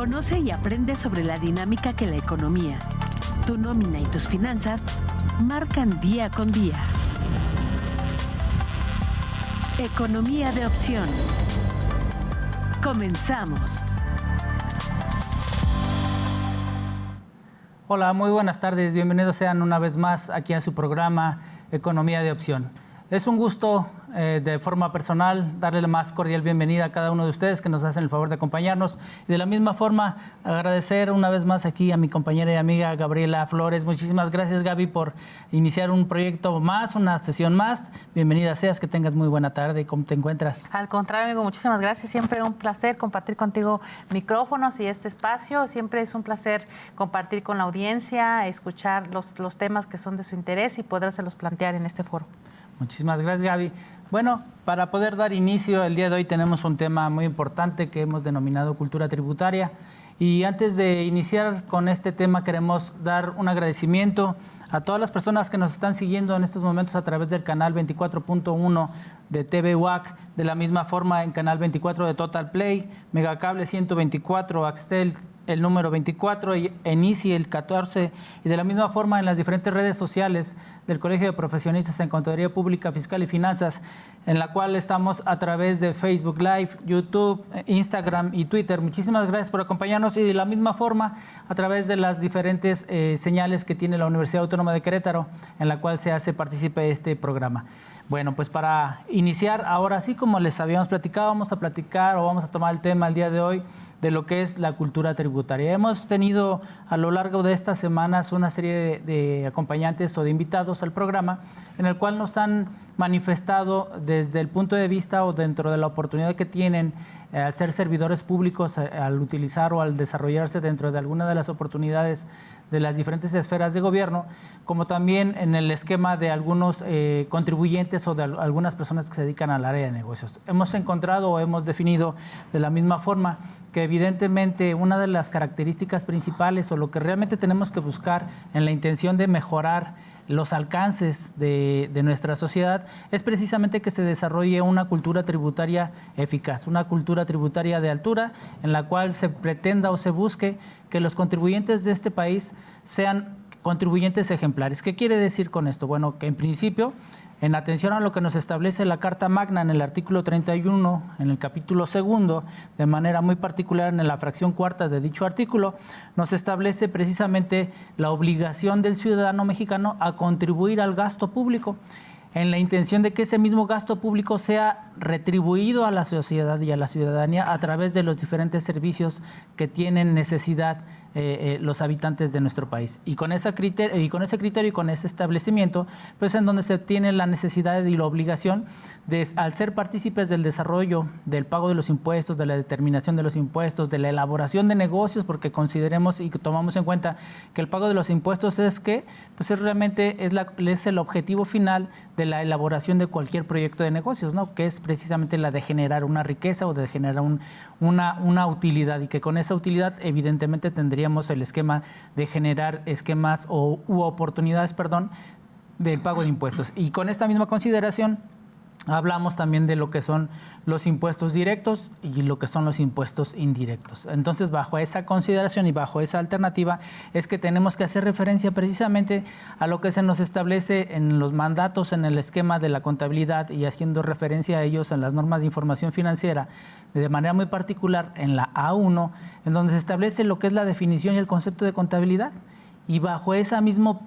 Conoce y aprende sobre la dinámica que la economía, tu nómina y tus finanzas marcan día con día. Economía de opción. Comenzamos. Hola, muy buenas tardes. Bienvenidos sean una vez más aquí a su programa Economía de Opción. Es un gusto, de forma personal, darle la más cordial bienvenida a cada uno de ustedes que nos hacen el favor de acompañarnos. Y de la misma forma, agradecer una vez más aquí a mi compañera y amiga Gabriela Flores. Muchísimas gracias, Gaby, por iniciar un proyecto más, una sesión más. Bienvenida seas, que tengas muy buena tarde. ¿Cómo te encuentras? Al contrario, amigo, muchísimas gracias. Siempre un placer compartir contigo micrófonos y este espacio. Siempre es un placer compartir con la audiencia, escuchar los temas que son de su interés y podérselos plantear en este foro. Muchísimas gracias, Gaby. Bueno, para poder dar inicio, el día de hoy tenemos un tema muy importante que hemos denominado cultura tributaria. Y antes de iniciar con este tema, queremos dar un agradecimiento a todas las personas que nos están siguiendo en estos momentos a través del canal 24.1 de TV UAC, de la misma forma en canal 24 de Total Play, Megacable 124, Axtel el número 24, en Easy el 14, y de la misma forma en las diferentes redes sociales del Colegio de Profesionistas en Contaduría Pública, Fiscal y Finanzas, en la cual estamos a través de Facebook Live, YouTube, Instagram y Twitter. Muchísimas gracias por acompañarnos, y de la misma forma a través de las diferentes señales que tiene la Universidad Autónoma de Querétaro, en la cual se hace partícipe este programa. Bueno, pues para iniciar, ahora sí, como les habíamos platicado, vamos a tomar el tema el día de hoy de lo que es la cultura tributaria. Hemos tenido a lo largo de estas semanas una serie de acompañantes o de invitados al programa, en el cual nos han manifestado desde el punto de vista o dentro de la oportunidad que tienen al ser servidores públicos, al utilizar o al desarrollarse dentro de alguna de las oportunidades de las diferentes esferas de gobierno, como también en el esquema de algunos contribuyentes o de algunas personas que se dedican al área de negocios. Hemos encontrado o hemos definido de la misma forma que evidentemente una de las características principales o lo que realmente tenemos que buscar en la intención de mejorar los alcances de nuestra sociedad es precisamente que se desarrolle una cultura tributaria eficaz, una cultura tributaria de altura en la cual se pretenda o se busque que los contribuyentes de este país sean contribuyentes ejemplares. ¿Qué quiere decir con esto? Bueno, que en principio, en atención a lo que nos establece la Carta Magna en el artículo 31, en el capítulo 2, de manera muy particular en la fracción cuarta de dicho artículo, nos establece precisamente la obligación del ciudadano mexicano a contribuir al gasto público, en la intención de que ese mismo gasto público sea retribuido a la sociedad y a la ciudadanía a través de los diferentes servicios que tienen necesidad los habitantes de nuestro país. Y con ese criterio y con ese establecimiento, pues en donde se tiene la necesidad y la obligación de, al ser partícipes del desarrollo, del pago de los impuestos, de la determinación de los impuestos, de la elaboración de negocios, porque consideremos y tomamos en cuenta que el pago de los impuestos es que, pues realmente es el objetivo final de la elaboración de cualquier proyecto de negocios, ¿no? Que es precisamente la de generar una riqueza o de generar una utilidad, y que con esa utilidad evidentemente tendríamos el esquema de generar esquemas u oportunidades, del pago de impuestos. Y con esta misma consideración hablamos también de lo que son los impuestos directos y lo que son los impuestos indirectos. Entonces, bajo esa consideración y bajo esa alternativa es que tenemos que hacer referencia precisamente a lo que se nos establece en los mandatos, en el esquema de la contabilidad, y haciendo referencia a ellos en las normas de información financiera, de manera muy particular en la A1, en donde se establece lo que es la definición y el concepto de contabilidad. Y bajo esa misma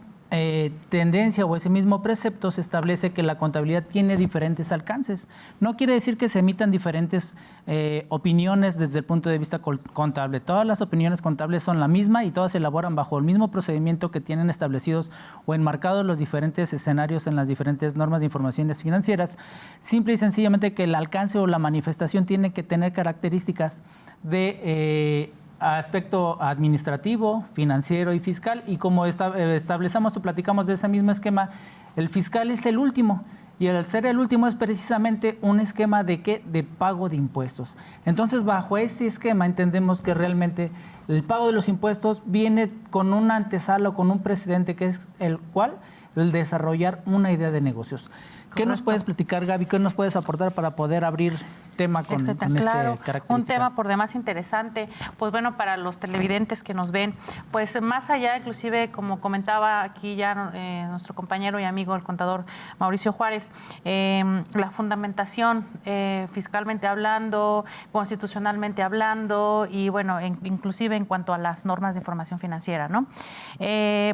tendencia o ese mismo precepto se establece que la contabilidad tiene diferentes alcances. No quiere decir que se emitan diferentes opiniones desde el punto de vista contable. Todas las opiniones contables son la misma y todas se elaboran bajo el mismo procedimiento que tienen establecidos o enmarcados los diferentes escenarios en las diferentes normas de informaciones financieras. Simple y sencillamente que el alcance o la manifestación tiene que tener características de aspecto administrativo, financiero y fiscal, y como establecemos o platicamos de ese mismo esquema, el fiscal es el último, y al ser el último es precisamente un esquema de ¿qué? De pago de impuestos. Entonces, bajo este esquema entendemos que realmente el pago de los impuestos viene con una antesala o con un precedente, que es el cual el desarrollar una idea de negocios. ¿Qué nos puedes platicar, Gaby? ¿Qué nos puedes aportar para poder abrir tema con Claro, este característica? un tema por demás interesante. Pues bueno, para los televidentes que nos ven, pues más allá, inclusive como comentaba aquí ya nuestro compañero y amigo, el contador Mauricio Juárez, la fundamentación fiscalmente hablando, constitucionalmente hablando y bueno, inclusive en cuanto a las normas de información financiera, ¿no?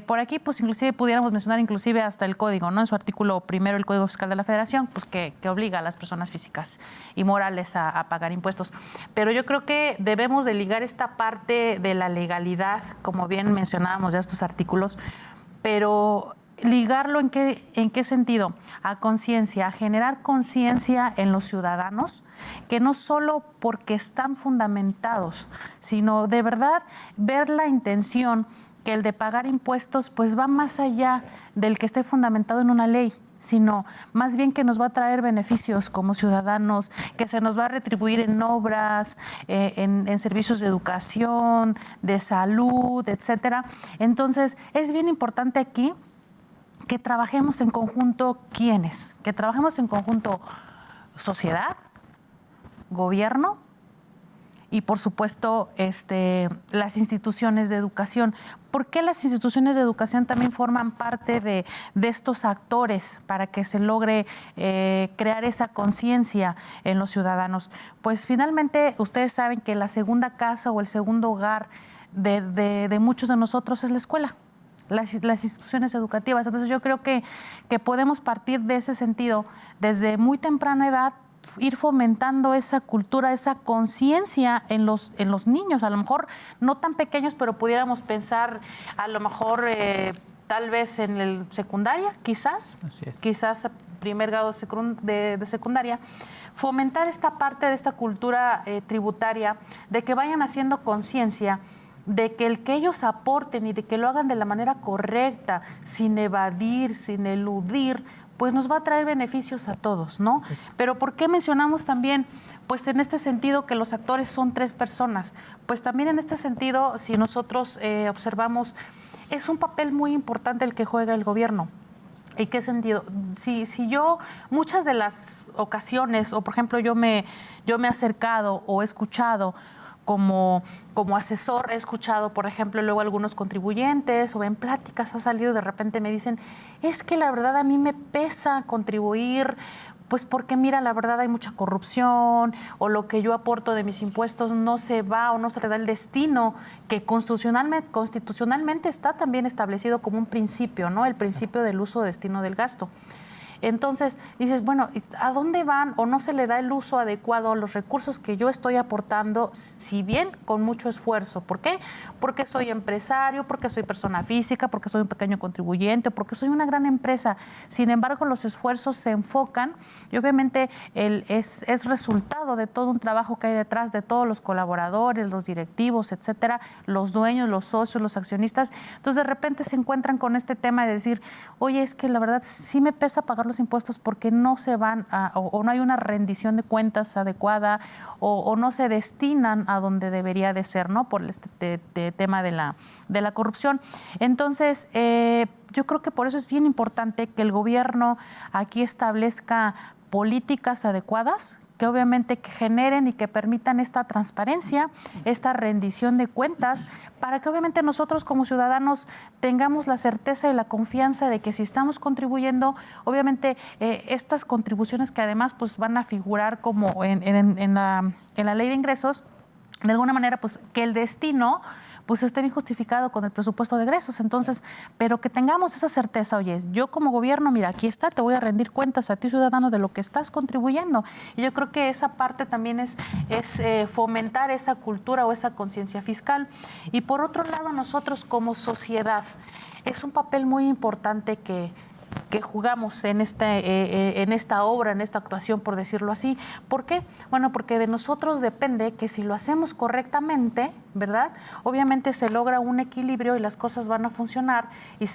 Por aquí, pues inclusive pudiéramos mencionar inclusive hasta el código, ¿no? En su artículo primero, el Código Fiscal de la Federación, pues que obliga a las personas físicas y morales a pagar impuestos. Pero yo creo que debemos de ligar esta parte de la legalidad, como bien mencionábamos ya estos artículos, pero ligarlo ¿en qué sentido? A conciencia, a generar conciencia en los ciudadanos, que no solo porque están fundamentados, sino de verdad ver la intención que el de pagar impuestos pues va más allá del que esté fundamentado en una ley, sino más bien que nos va a traer beneficios como ciudadanos, que se nos va a retribuir en obras, en servicios de educación, de salud, etcétera. Entonces, es bien importante aquí que trabajemos en conjunto, ¿quiénes? Que trabajemos en conjunto sociedad, gobierno, y por supuesto las instituciones de educación. ¿Por qué las instituciones de educación también forman parte de estos actores para que se logre crear esa conciencia en los ciudadanos? Pues finalmente ustedes saben que la segunda casa o el segundo hogar de muchos de nosotros es la escuela. Las instituciones educativas. Entonces yo creo que podemos partir de ese sentido desde muy temprana edad, ir fomentando esa cultura, esa conciencia en los niños, a lo mejor no tan pequeños, pero pudiéramos pensar a lo mejor tal vez en el secundaria, quizás primer grado de secundaria, fomentar esta parte de esta cultura tributaria, de que vayan haciendo conciencia de que el que ellos aporten y de que lo hagan de la manera correcta, sin evadir, sin eludir, pues nos va a traer beneficios a todos, ¿no? Sí. Pero ¿por qué mencionamos también, pues en este sentido, que los actores son 3 personas? Pues también en este sentido, si nosotros observamos, es un papel muy importante el que juega el gobierno. ¿En qué sentido? Si yo, muchas de las ocasiones, o por ejemplo yo me he acercado o he escuchado como asesor, he escuchado, por ejemplo, luego algunos contribuyentes o en pláticas ha salido, de repente me dicen, es que la verdad a mí me pesa contribuir, pues porque mira, la verdad hay mucha corrupción o lo que yo aporto de mis impuestos no se va o no se le da el destino que constitucionalmente está también establecido como un principio, ¿no? El principio del uso o destino del gasto. Entonces dices, bueno, ¿a dónde van o no se le da el uso adecuado a los recursos que yo estoy aportando, si bien con mucho esfuerzo? ¿Por qué? Porque soy empresario, porque soy persona física, porque soy un pequeño contribuyente, porque soy una gran empresa. Sin embargo, los esfuerzos se enfocan y obviamente es resultado de todo un trabajo que hay detrás de todos los colaboradores, los directivos, etcétera, los dueños, los socios, los accionistas. Entonces, de repente se encuentran con este tema de decir, oye, es que la verdad sí me pesa pagar los impuestos porque no se van o no hay una rendición de cuentas adecuada o no se destinan a donde debería de ser, ¿no? Por este tema de la corrupción. Entonces, yo creo que por eso es bien importante que el gobierno aquí establezca políticas adecuadas que obviamente que generen y que permitan esta transparencia, esta rendición de cuentas, para que obviamente nosotros como ciudadanos tengamos la certeza y la confianza de que si estamos contribuyendo, obviamente estas contribuciones que además pues van a figurar como en la ley de ingresos, de alguna manera pues que el destino pues esté bien justificado con el presupuesto de egresos. Entonces, pero que tengamos esa certeza, oye, yo como gobierno, mira, aquí está, te voy a rendir cuentas a ti, ciudadano, de lo que estás contribuyendo. Y yo creo que esa parte también es fomentar esa cultura o esa conciencia fiscal. Y por otro lado, nosotros como sociedad, es un papel muy importante que jugamos en esta obra, en esta actuación, por decirlo así. ¿Por qué? Bueno, porque de nosotros depende que si lo hacemos correctamente, ¿verdad? Obviamente se logra un equilibrio y las cosas van a funcionar y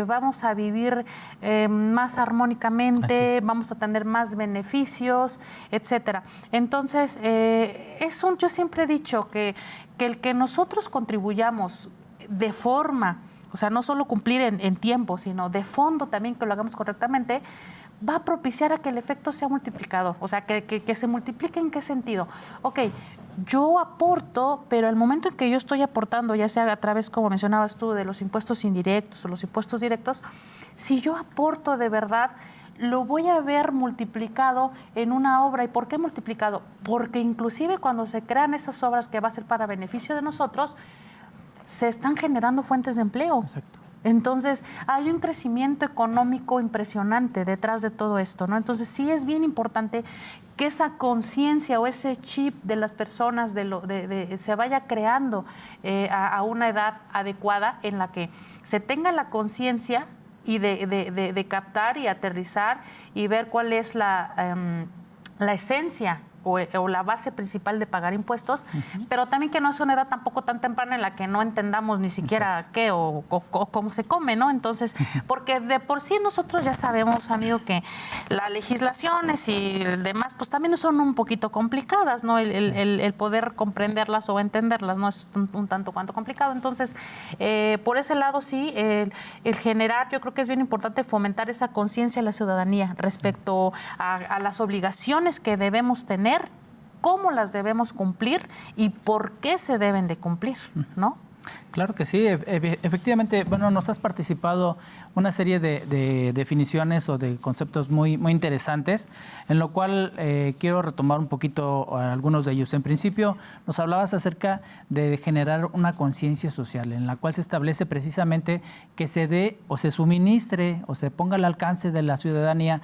vamos a vivir más armónicamente, vamos a tener más beneficios, etcétera. Entonces, yo siempre he dicho que el que nosotros contribuyamos de forma o sea, no solo cumplir en tiempo, sino de fondo también que lo hagamos correctamente, va a propiciar a que el efecto sea multiplicado. O sea, que se multiplique. ¿En qué sentido? Ok, yo aporto, pero al momento en que yo estoy aportando, ya sea a través, como mencionabas tú, de los impuestos indirectos o los impuestos directos, si yo aporto de verdad, lo voy a ver multiplicado en una obra. ¿Y por qué multiplicado? Porque inclusive cuando se crean esas obras que va a ser para beneficio de nosotros, se están generando fuentes de empleo. Exacto. Entonces, hay un crecimiento económico impresionante detrás de todo esto, ¿no? Entonces, sí es bien importante que esa conciencia o ese chip de las personas se vaya creando a una edad adecuada en la que se tenga la conciencia y de captar y aterrizar y ver cuál es la esencia o la base principal de pagar impuestos, pero también que no es una edad tampoco tan temprana en la que no entendamos ni siquiera qué o cómo se come, ¿no? Entonces, porque de por sí nosotros ya sabemos, amigo, que las legislaciones y el demás, pues también son un poquito complicadas, ¿no? El poder comprenderlas o entenderlas, ¿no? Es un tanto cuanto complicado. Entonces, por ese lado sí, el generar, yo creo que es bien importante fomentar esa conciencia de la ciudadanía respecto a las obligaciones que debemos tener, cómo las debemos cumplir y por qué se deben de cumplir, ¿no? Claro que sí, efectivamente, bueno, nos has participado una serie de definiciones o de conceptos muy, muy interesantes, en lo cual quiero retomar un poquito algunos de ellos. En principio, nos hablabas acerca de generar una conciencia social, en la cual se establece precisamente que se dé o se suministre o se ponga al alcance de la ciudadanía.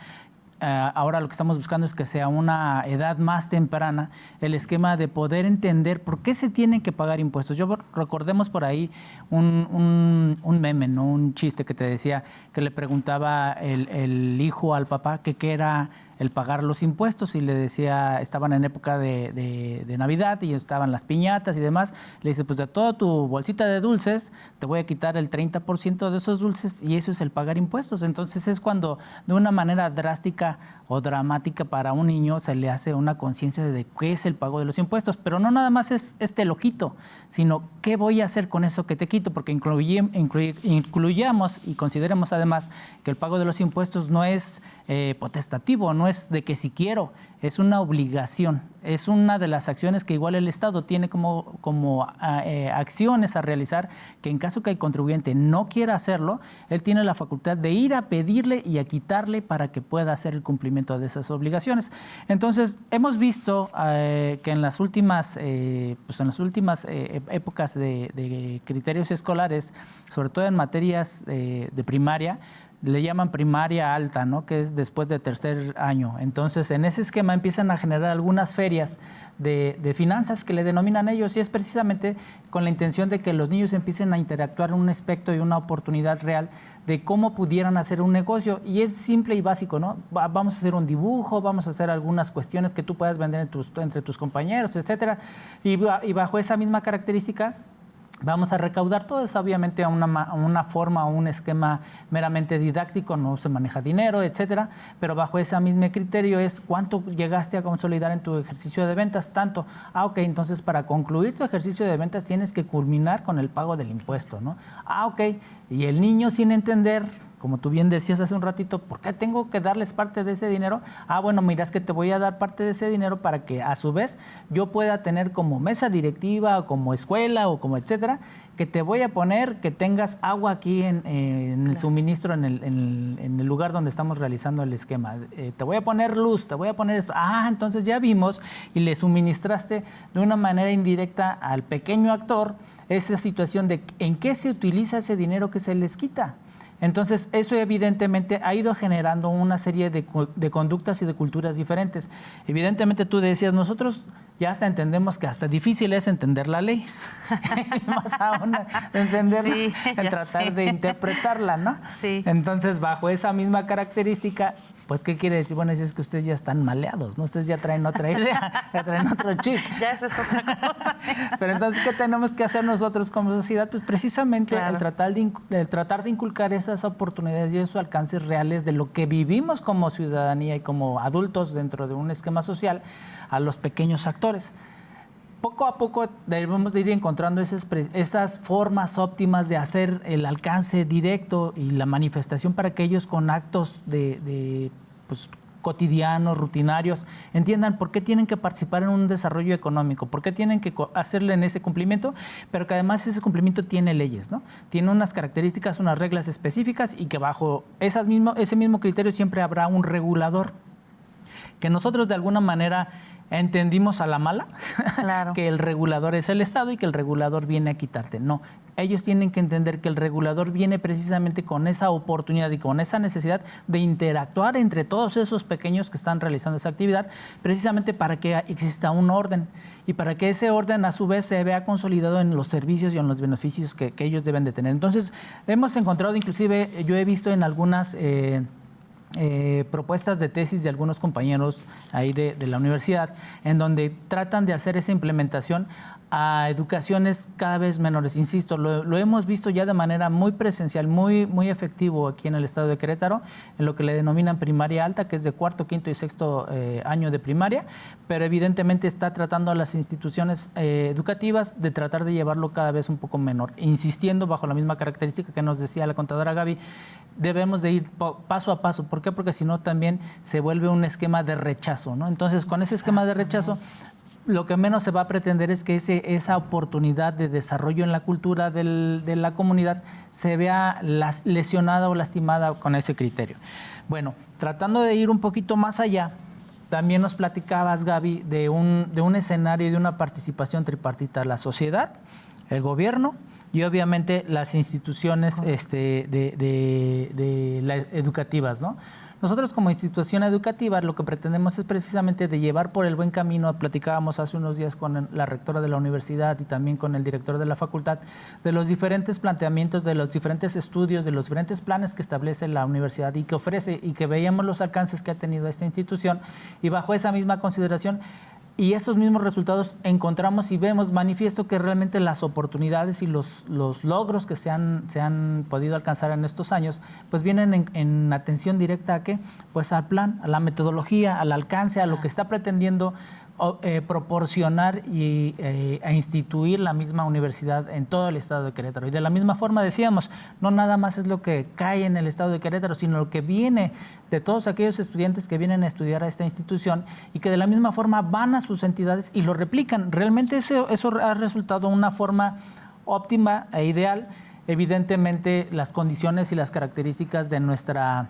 Ahora lo que estamos buscando es que sea una edad más temprana el esquema de poder entender por qué se tienen que pagar impuestos. Recordemos por ahí un meme, ¿no? Un chiste que te decía que le preguntaba el hijo al papá que qué era el pagar los impuestos y le decía, estaban en época de Navidad y estaban las piñatas y demás, le dice, pues de toda tu bolsita de dulces te voy a quitar el 30% de esos dulces y eso es el pagar impuestos. Entonces es cuando de una manera drástica o dramática para un niño se le hace una conciencia de qué es el pago de los impuestos, pero no nada más es te lo quito, sino qué voy a hacer con eso que te quito, porque incluyamos y consideremos además que el pago de los impuestos no es potestativo, no es de que si quiero, es una obligación, es una de las acciones que igual el Estado tiene como acciones a realizar, que en caso que el contribuyente no quiera hacerlo, él tiene la facultad de ir a pedirle y a quitarle para que pueda hacer el cumplimiento de esas obligaciones. Entonces, hemos visto que en las últimas épocas de criterios escolares, sobre todo en materias de primaria, le llaman primaria alta, ¿no? Que es después de tercer año. Entonces, en ese esquema empiezan a generar algunas ferias de finanzas que le denominan ellos, y es precisamente con la intención de que los niños empiecen a interactuar en un aspecto y una oportunidad real de cómo pudieran hacer un negocio. Y es simple y básico, ¿no? Vamos a hacer un dibujo, vamos a hacer algunas cuestiones que tú puedas vender entre tus compañeros, etcétera. Y bajo esa misma característica, vamos a recaudar todo eso, obviamente a una forma, a un esquema meramente didáctico, no se maneja dinero, etcétera, pero bajo ese mismo criterio es cuánto llegaste a consolidar en tu ejercicio de ventas, tanto. Ok, entonces para concluir tu ejercicio de ventas tienes que culminar con el pago del impuesto, ¿no? Ok, y el niño sin entender, como tú bien decías hace un ratito, ¿por qué tengo que darles parte de ese dinero? Bueno, mira, es que te voy a dar parte de ese dinero para que a su vez yo pueda tener como mesa directiva, o como escuela o como etcétera, que te voy a poner que tengas agua aquí en el suministro, en el lugar donde estamos realizando el esquema. Te voy a poner luz, te voy a poner esto. Entonces ya vimos y le suministraste de una manera indirecta al pequeño actor esa situación de en qué se utiliza ese dinero que se les quita. Entonces, eso evidentemente ha ido generando una serie de conductas y de culturas diferentes. Evidentemente, tú decías, nosotros ya hasta entendemos que hasta difícil es entender la ley. Más aún entenderla, sí, tratar de interpretarla, ¿no? Sí. Entonces, bajo esa misma característica, pues, ¿qué quiere decir? Bueno, es que ustedes ya están maleados, ¿no? Ustedes ya traen otra idea, ya traen otro chip. Ya esa es otra cosa. Pero entonces, ¿qué tenemos que hacer nosotros como sociedad? Pues precisamente Claro. el tratar de inculcar esas oportunidades y esos alcances reales de lo que vivimos como ciudadanía y como adultos dentro de un esquema social a los pequeños actores. poco a poco debemos de ir encontrando esas formas óptimas de hacer el alcance directo y la manifestación para que ellos con actos pues, cotidianos, rutinarios, entiendan por qué tienen que participar en un desarrollo económico, por qué tienen que hacerle en ese cumplimiento, pero que además ese cumplimiento tiene leyes, ¿no? Tiene unas características, unas reglas específicas y que bajo ese mismo criterio siempre habrá un regulador. Que nosotros de alguna manera entendimos a la mala, claro, que el regulador es el Estado y que el regulador viene a quitarte. No, ellos tienen que entender que el regulador viene precisamente con esa oportunidad y con esa necesidad de interactuar entre todos esos pequeños que están realizando esa actividad, precisamente para que exista un orden y para que ese orden a su vez se vea consolidado en los servicios y en los beneficios que ellos deben de tener. Entonces, hemos encontrado, inclusive, yo he visto en algunas propuestas de tesis de algunos compañeros ahí de la universidad, en donde tratan de hacer esa implementación a educaciones cada vez menores. Insisto, lo hemos visto ya de manera muy presencial, muy efectivo aquí en el estado de Querétaro, en lo que le denominan primaria alta, que es de cuarto, quinto y sexto año de primaria, pero evidentemente está tratando a las instituciones educativas de tratar de llevarlo cada vez un poco menor, insistiendo bajo la misma característica que nos decía la contadora Gaby, debemos de ir paso a paso. ¿Por qué? Porque si no también se vuelve un esquema de rechazo, ¿no? Entonces, con ese esquema de rechazo, lo que menos se va a pretender es que esa oportunidad de desarrollo en la cultura de la comunidad se vea lesionada o lastimada con ese criterio. Bueno, tratando de ir un poquito más allá, también nos platicabas, Gaby, de un escenario y de una participación tripartita, la sociedad, el gobierno y obviamente las instituciones educativas, ¿no? Nosotros como institución educativa lo que pretendemos es precisamente de llevar por el buen camino, platicábamos hace unos días con la rectora de la universidad y también con el director de la facultad, de los diferentes planteamientos, de los diferentes estudios, de los diferentes planes que establece la universidad y que ofrece y que veíamos los alcances que ha tenido esta institución y bajo esa misma consideración y esos mismos resultados encontramos y vemos manifiesto que realmente las oportunidades y los logros que se han podido alcanzar en estos años, pues vienen en atención directa a ¿qué? Pues al plan, a la metodología, al alcance, a lo que está pretendiendo proporcionar e instituir la misma universidad en todo el estado de Querétaro. Y de la misma forma decíamos, no nada más es lo que cae en el estado de Querétaro, sino lo que viene de todos aquellos estudiantes que vienen a estudiar a esta institución y que de la misma forma van a sus entidades y lo replican. Realmente eso ha resultado una forma óptima e ideal. Evidentemente las condiciones y las características de nuestra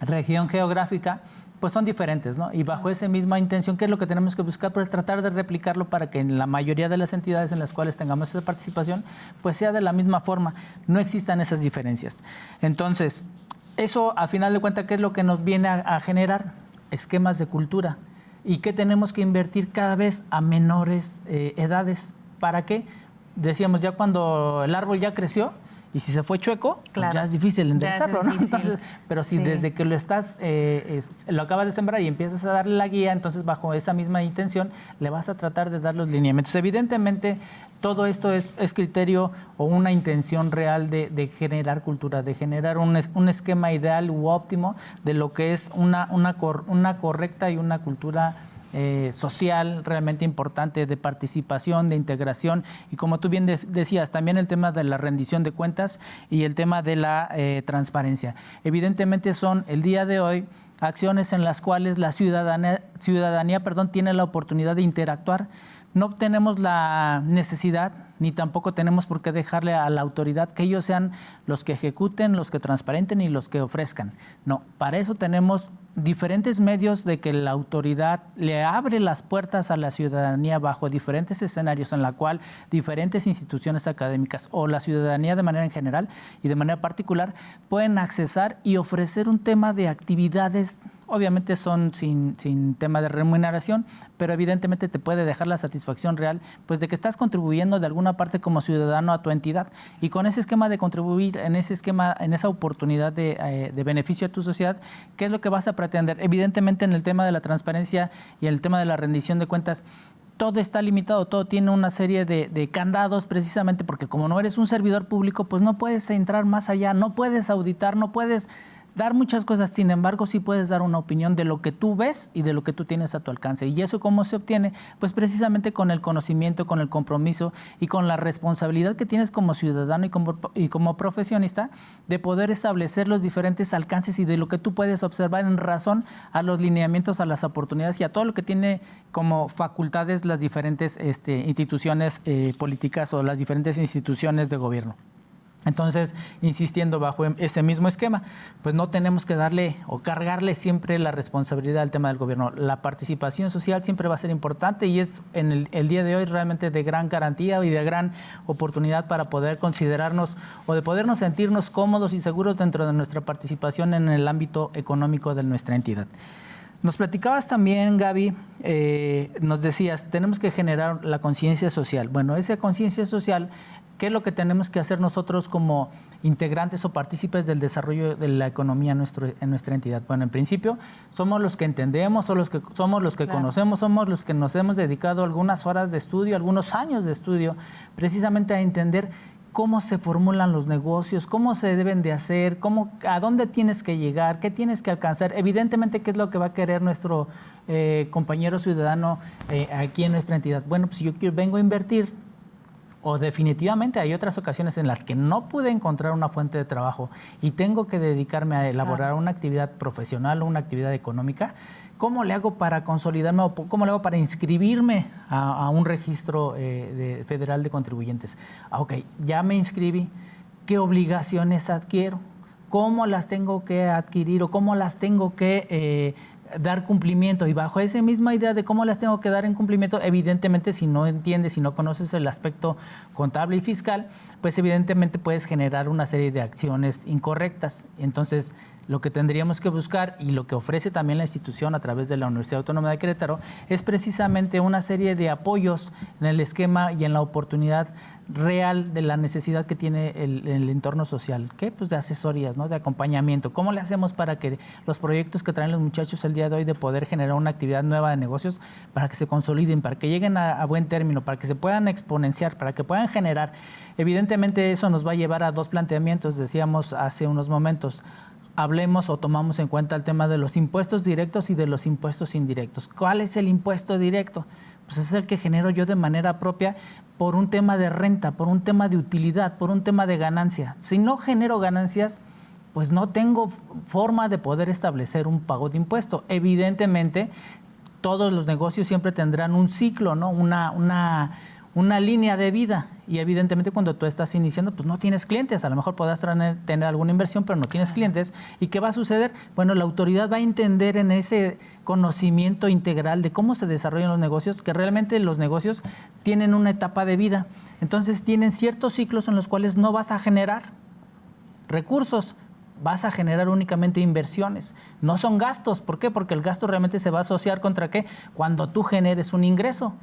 región geográfica pues son diferentes, ¿no? Y bajo esa misma intención, ¿qué es lo que tenemos que buscar? Pues tratar de replicarlo para que en la mayoría de las entidades en las cuales tengamos esa participación, pues sea de la misma forma, no existan esas diferencias. Entonces, eso a final de cuentas, ¿qué es lo que nos viene a generar? Esquemas de cultura. ¿Y qué tenemos que invertir cada vez a menores edades? ¿Para qué? Decíamos, ya cuando el árbol ya creció, y si se fue chueco, claro, pues ya es difícil enderezarlo, ¿no? Entonces, pero si desde que lo acabas de sembrar y empiezas a darle la guía, entonces bajo esa misma intención le vas a tratar de dar los lineamientos. Evidentemente, todo esto es criterio o una intención real de generar cultura, de generar un esquema ideal u óptimo de lo que es una correcta y una cultura social realmente importante, de participación, de integración y como tú bien decías, también el tema de la rendición de cuentas y el tema de la transparencia. Evidentemente son el día de hoy acciones en las cuales la ciudadanía tiene la oportunidad de interactuar. No tenemos la necesidad ni tampoco tenemos por qué dejarle a la autoridad que ellos sean los que ejecuten, los que transparenten y los que ofrezcan. No, para eso tenemos diferentes medios de que la autoridad le abre las puertas a la ciudadanía bajo diferentes escenarios en la cual diferentes instituciones académicas o la ciudadanía de manera en general y de manera particular pueden accesar y ofrecer un tema de actividades. Obviamente son sin tema de remuneración, pero evidentemente te puede dejar la satisfacción real pues de que estás contribuyendo de alguna parte como ciudadano a tu entidad y con ese esquema de contribuir en ese esquema, en esa oportunidad de beneficio a tu sociedad, ¿qué es lo que vas a pretender? Evidentemente en el tema de la transparencia y en el tema de la rendición de cuentas, todo está limitado, todo tiene una serie de candados precisamente porque como no eres un servidor público, pues no puedes entrar más allá, no puedes auditar, no puedes dar muchas cosas, sin embargo, sí puedes dar una opinión de lo que tú ves y de lo que tú tienes a tu alcance. ¿Y eso cómo se obtiene? Pues precisamente con el conocimiento, con el compromiso y con la responsabilidad que tienes como ciudadano y como profesionista de poder establecer los diferentes alcances y de lo que tú puedes observar en razón a los lineamientos, a las oportunidades y a todo lo que tiene como facultades las diferentes instituciones políticas o las diferentes instituciones de gobierno. Entonces, insistiendo bajo ese mismo esquema, pues no tenemos que darle o cargarle siempre la responsabilidad al tema del gobierno. La participación social siempre va a ser importante y es en el día de hoy realmente de gran garantía y de gran oportunidad para poder considerarnos o de podernos sentirnos cómodos y seguros dentro de nuestra participación en el ámbito económico de nuestra entidad. Nos platicabas también, Gaby, nos decías, tenemos que generar la conciencia social. Bueno, esa conciencia social, ¿qué es lo que tenemos que hacer nosotros como integrantes o partícipes del desarrollo de la economía en nuestra entidad? Bueno, en principio, somos los que entendemos, somos los que claro, conocemos, somos los que nos hemos dedicado algunas horas de estudio, algunos años de estudio, precisamente a entender cómo se formulan los negocios, cómo se deben de hacer, a dónde tienes que llegar, qué tienes que alcanzar. Evidentemente, ¿qué es lo que va a querer nuestro compañero ciudadano aquí en nuestra entidad? Bueno, pues yo vengo a invertir, o definitivamente hay otras ocasiones en las que no pude encontrar una fuente de trabajo y tengo que dedicarme a elaborar una actividad profesional o una actividad económica. ¿Cómo le hago para consolidarme o cómo le hago para inscribirme a un registro federal de contribuyentes? Ok, ya me inscribí. ¿Qué obligaciones adquiero? ¿Cómo las tengo que adquirir o cómo las tengo que dar cumplimiento? Y bajo esa misma idea de cómo las tengo que dar en cumplimiento, evidentemente si no entiendes, si no conoces el aspecto contable y fiscal, pues evidentemente puedes generar una serie de acciones incorrectas. Entonces, lo que tendríamos que buscar y lo que ofrece también la institución a través de la Universidad Autónoma de Querétaro es precisamente una serie de apoyos en el esquema y en la oportunidad real de la necesidad que tiene el entorno social, ¿qué? Pues de asesorías, ¿no? De acompañamiento. ¿Cómo le hacemos para que los proyectos que traen los muchachos el día de hoy de poder generar una actividad nueva de negocios, para que se consoliden, para que lleguen a buen término, para que se puedan exponenciar, para que puedan generar? Evidentemente eso nos va a llevar a dos planteamientos, decíamos hace unos momentos. Hablemos o tomamos en cuenta el tema de los impuestos directos y de los impuestos indirectos. ¿Cuál es el impuesto directo? Pues es el que genero yo de manera propia por un tema de renta, por un tema de utilidad, por un tema de ganancia. Si no genero ganancias, pues no tengo forma de poder establecer un pago de impuesto. Evidentemente, todos los negocios siempre tendrán un ciclo, ¿no? Una línea de vida, y evidentemente cuando tú estás iniciando pues no tienes clientes, a lo mejor podrás tener alguna inversión pero no tienes clientes. ¿Y qué va a suceder? Bueno, la autoridad va a entender en ese conocimiento integral de cómo se desarrollan los negocios que realmente los negocios tienen una etapa de vida, entonces tienen ciertos ciclos en los cuales no vas a generar recursos, vas a generar únicamente inversiones, no son gastos. ¿Por qué? Porque el gasto realmente se va a asociar contra ¿qué? Cuando tú generes un ingreso.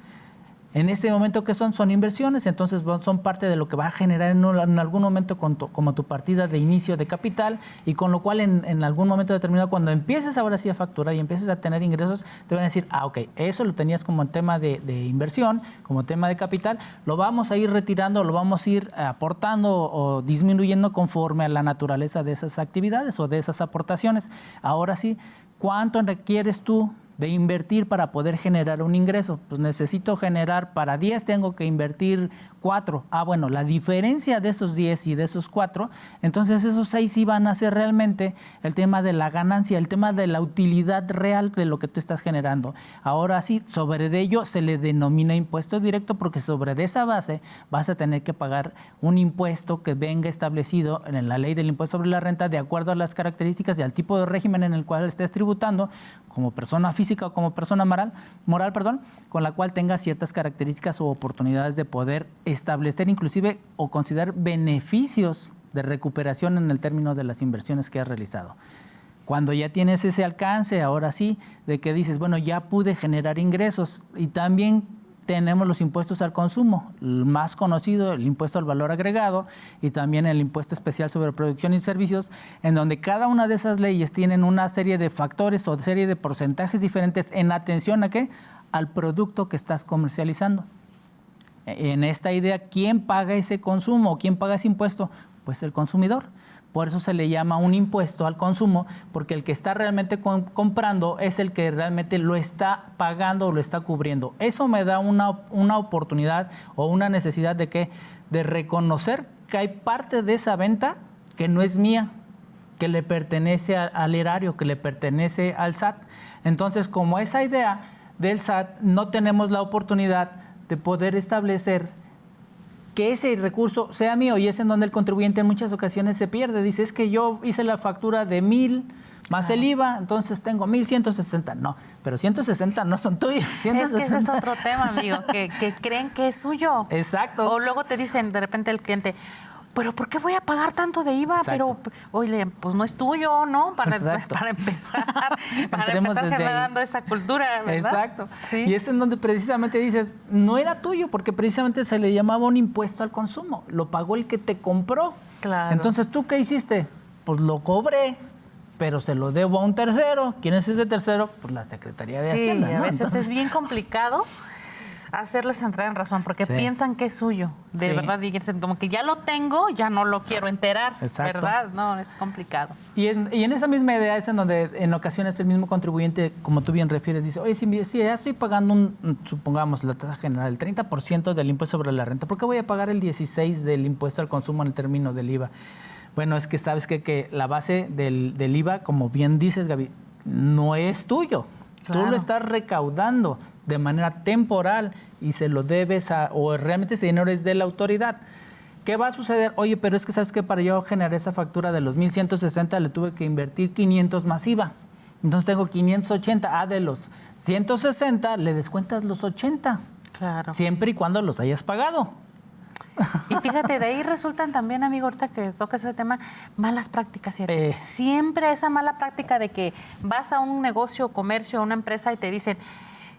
En ese momento, ¿qué son? Son inversiones, entonces son parte de lo que va a generar en algún momento como tu partida de inicio de capital, y con lo cual en algún momento determinado, cuando empieces ahora sí a facturar y empieces a tener ingresos, te van a decir, ok, eso lo tenías como tema de inversión, como tema de capital, lo vamos a ir retirando, lo vamos a ir aportando o disminuyendo conforme a la naturaleza de esas actividades o de esas aportaciones. Ahora sí, ¿cuánto requieres tú de invertir para poder generar un ingreso? Pues necesito generar para 10, tengo que invertir 4. Bueno, la diferencia de esos 10 y de esos 4, entonces esos 6 sí van a ser realmente el tema de la ganancia, el tema de la utilidad real de lo que tú estás generando. Ahora sí, sobre de ello se le denomina impuesto directo, porque sobre de esa base vas a tener que pagar un impuesto que venga establecido en la ley del impuesto sobre la renta de acuerdo a las características y al tipo de régimen en el cual estés tributando como persona física o como persona moral, con la cual tenga ciertas características o oportunidades de poder establecer inclusive o considerar beneficios de recuperación en el término de las inversiones que has realizado. Cuando ya tienes ese alcance, ahora sí, de que dices, bueno, ya pude generar ingresos. Y también tenemos los impuestos al consumo, el más conocido, el impuesto al valor agregado, y también el impuesto especial sobre producción y servicios, en donde cada una de esas leyes tienen una serie de factores o serie de porcentajes diferentes en atención a ¿qué? Al producto que estás comercializando. En esta idea, ¿quién paga ese consumo? ¿Quién paga ese impuesto? Pues el consumidor. Por eso se le llama un impuesto al consumo, porque el que está realmente comprando es el que realmente lo está pagando o lo está cubriendo. Eso me da una oportunidad o una necesidad de reconocer que hay parte de esa venta que no es mía, que le pertenece al erario, que le pertenece al SAT. Entonces, como esa idea del SAT, no tenemos la oportunidad de poder establecer que ese recurso sea mío, y es en donde el contribuyente en muchas ocasiones se pierde. Dice, es que yo hice la factura de 1,000 más el IVA, entonces tengo 1,160. No, pero 160 no son tuyos. 160. Es que ese es otro tema, amigo, que creen que es suyo. Exacto. O luego te dicen de repente el cliente, ¿pero por qué voy a pagar tanto de IVA? Exacto. Pero, oye, pues no es tuyo, ¿no? Para Exacto. empezar Entremos desde generando ahí. esa cultura, ¿verdad? Exacto. Sí. Y es en donde precisamente dices, no era tuyo, porque precisamente se le llamaba un impuesto al consumo. Lo pagó el que te compró. Claro. Entonces, ¿tú qué hiciste? Pues lo cobré, pero se lo debo a un tercero. ¿Quién es ese tercero? Pues la Secretaría de Hacienda, a ¿no? veces Entonces, es bien complicado hacerles entrar en razón, porque Sí. piensan que es suyo, de Sí. verdad, y dicen como que ya lo tengo, ya no lo quiero enterar, Exacto. ¿verdad? No, es complicado. Y en esa misma idea es en donde en ocasiones el mismo contribuyente, como tú bien refieres, dice, oye, si ya estoy pagando supongamos la tasa general, el 30% del impuesto sobre la renta, ¿por qué voy a pagar el 16% del impuesto al consumo en el término del IVA? Bueno, es que sabes que la base del IVA, como bien dices, Gaby, no es tuyo. Claro. Tú lo estás recaudando de manera temporal y se lo debes o realmente ese dinero es de la autoridad. ¿Qué va a suceder? Oye, pero es que sabes que para yo generar esa factura de los 1,160 le tuve que invertir 500 más IVA. Entonces tengo 580. De los 160 le descuentas los 80. Claro. Siempre y cuando los hayas pagado. Y fíjate, de ahí resultan también, amigo, ahorita que tocas ese tema, malas prácticas. Fíjate. Eh. Siempre esa mala práctica de que vas a un negocio, comercio, a una empresa y te dicen,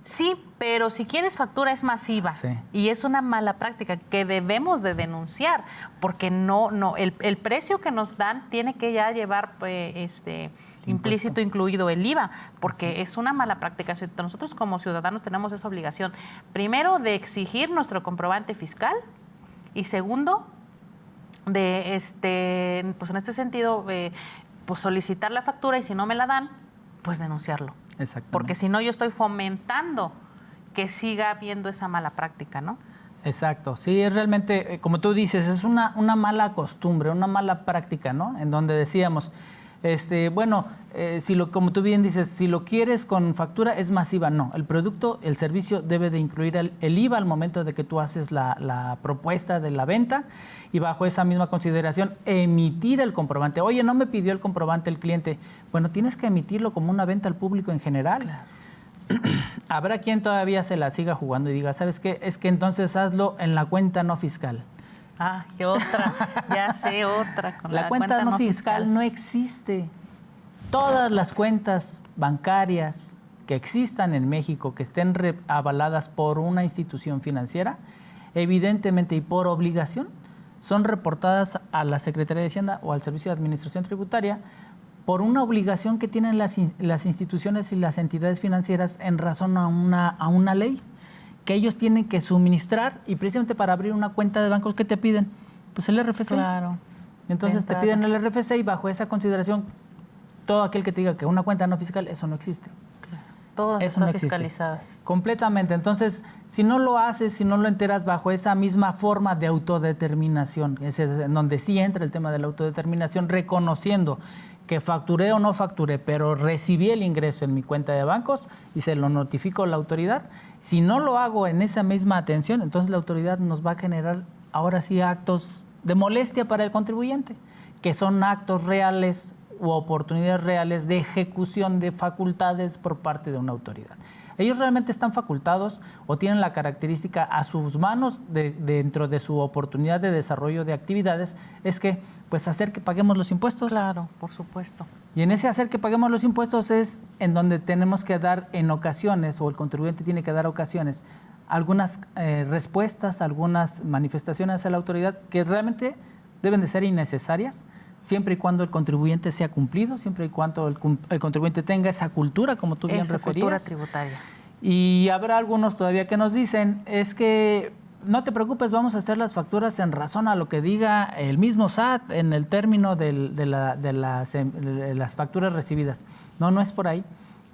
sí, pero si quieres factura es masiva. Sí. Y es una mala práctica que debemos de denunciar, porque el precio que nos dan tiene que ya llevar implícito incluido el IVA, porque es una mala práctica. Nosotros como ciudadanos tenemos esa obligación, primero, de exigir nuestro comprobante fiscal, y segundo, de pues en este sentido, pues solicitar la factura, y si no me la dan, pues denunciarlo. Exactamente. Porque si no, yo estoy fomentando que siga habiendo esa mala práctica, ¿no? Exacto, sí, es realmente, como tú dices, es una mala costumbre, una mala práctica, ¿no? En donde decíamos, como tú bien dices, si lo quieres con factura es masiva. No, el producto, el servicio debe de incluir el IVA al momento de que tú haces la propuesta de la venta, y bajo esa misma consideración emitir el comprobante. Oye, no me pidió el comprobante el cliente. Bueno, tienes que emitirlo como una venta al público en general. Claro. Habrá quien todavía se la siga jugando y diga, ¿sabes qué? Es que entonces hazlo en la cuenta no fiscal. Ah, qué otra, ya sé otra. Con La cuenta no fiscal no existe. Todas las cuentas bancarias que existan en México, que estén avaladas por una institución financiera, evidentemente y por obligación, son reportadas a la Secretaría de Hacienda o al Servicio de Administración Tributaria por una obligación que tienen las instituciones y las entidades financieras en razón a una ley que ellos tienen que suministrar, y precisamente para abrir una cuenta de bancos, ¿qué te piden? Pues el RFC. Claro. Entonces te piden el RFC, y bajo esa consideración, todo aquel que te diga que una cuenta no fiscal, eso no existe. Todas Eso están no existe. fiscalizadas. Completamente. Entonces, si no lo haces, si no lo enteras bajo esa misma forma de autodeterminación, es en donde sí entra el tema de la autodeterminación, reconociendo que facturé o no facturé, pero recibí el ingreso en mi cuenta de bancos y se lo notifico a la autoridad. Si no lo hago en esa misma atención, entonces la autoridad nos va a generar ahora sí actos de molestia para el contribuyente, que son actos reales u oportunidades reales de ejecución de facultades por parte de una autoridad. Ellos realmente están facultados o tienen la característica a sus manos dentro de su oportunidad de desarrollo de actividades, es que pues hacer que paguemos los impuestos. Claro, por supuesto. Y en ese hacer que paguemos los impuestos es en donde tenemos que dar en ocasiones, o el contribuyente tiene que dar ocasiones, algunas respuestas, algunas manifestaciones a la autoridad que realmente deben de ser innecesarias, siempre y cuando el contribuyente sea cumplido, siempre y cuando el contribuyente tenga esa cultura, como tú bien Esa referías. cultura tributaria. Y habrá algunos todavía que nos dicen, es que no te preocupes, vamos a hacer las facturas en razón a lo que diga el mismo SAT en el término de las facturas recibidas. No, no es por ahí.